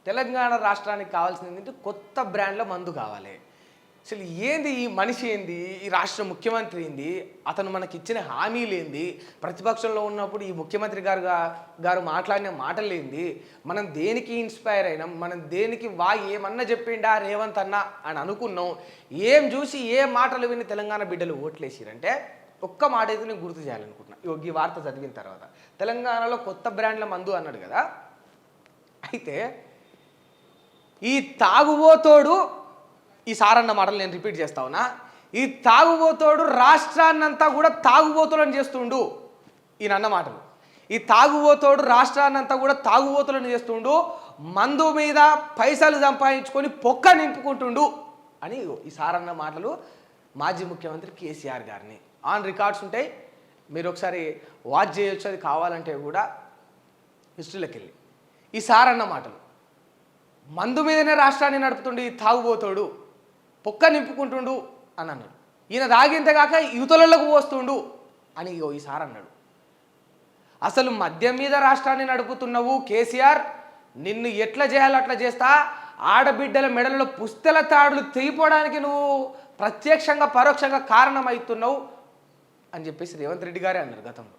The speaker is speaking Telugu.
తెలంగాణ రాష్ట్రానికి కావాల్సింది ఏంటంటే కొత్త బ్రాండ్ల మందు కావాలి. అసలు ఏంది ఈ మనిషి, ఏంది ఈ రాష్ట్ర ముఖ్యమంత్రి, ఏంది అతను మనకి ఇచ్చిన హామీలు ఏంది, ప్రతిపక్షంలో ఉన్నప్పుడు ఈ ముఖ్యమంత్రి గారు మాట్లాడిన మాటలు ఏంది, మనం దేనికి ఇన్స్పైర్ అయినాం, మనం దేనికి ఏమన్నా చెప్పిండా రేవంత్ అన్న అని అనుకున్నాం. ఏం చూసి ఏ మాటలు విని తెలంగాణ బిడ్డలు ఓట్లేసిరంటే ఒక్క మాట అయితే నేను గుర్తు చేయాలనుకుంటున్నా. ఈ వార్త చదివిన తర్వాత తెలంగాణలో కొత్త బ్రాండ్ల మందు అన్నాడు కదా. అయితే ఈ తాగుబోతోడు, ఈ సారన్న మాటలు నేను రిపీట్ చేస్తా ఉన్నా, ఈ తాగుబోతోడు రాష్ట్రాన్నంతా కూడా తాగుబోతులను చేస్తుండు. ఈయనన్న మాటలు, ఈ తాగుబోతోడు రాష్ట్రాన్నంతా కూడా తాగుబోతులను చేస్తుండు, మందు మీద పైసలు సంపాదించుకొని పొక్క నింపుకుంటుండు అని ఈ సారన్న మాటలు మాజీ ముఖ్యమంత్రి కేసీఆర్ గారిని ఆన్ రికార్డ్స్ ఉంటాయి, మీరు ఒకసారి వాచ్ చేయొచ్చు. అది కావాలంటే కూడా హిస్టరీలోకి వెళ్ళి ఈ సారన్న మాటలు, మందు మీదనే రాష్ట్రాన్ని నడుపుతుండు ఈ తాగుబోతోడు, పొక్క నింపుకుంటుండు అని అన్నాడు. ఈయన తాగింతగాక యువతలకు పోస్తుండు అని ఈసారి అన్నాడు. అసలు మద్యం మీద రాష్ట్రాన్ని నడుపుతున్నావు కేసీఆర్, నిన్ను ఎట్లా చేయాలో అట్లా చేస్తా, ఆడబిడ్డల మెడలలో పుస్తెల తాడులు తెగిపోవడానికి నువ్వు ప్రత్యక్షంగా పరోక్షంగా కారణమవుతున్నావు అని చెప్పేసి రేవంత్ రెడ్డి గారే అన్నారు గతంలో.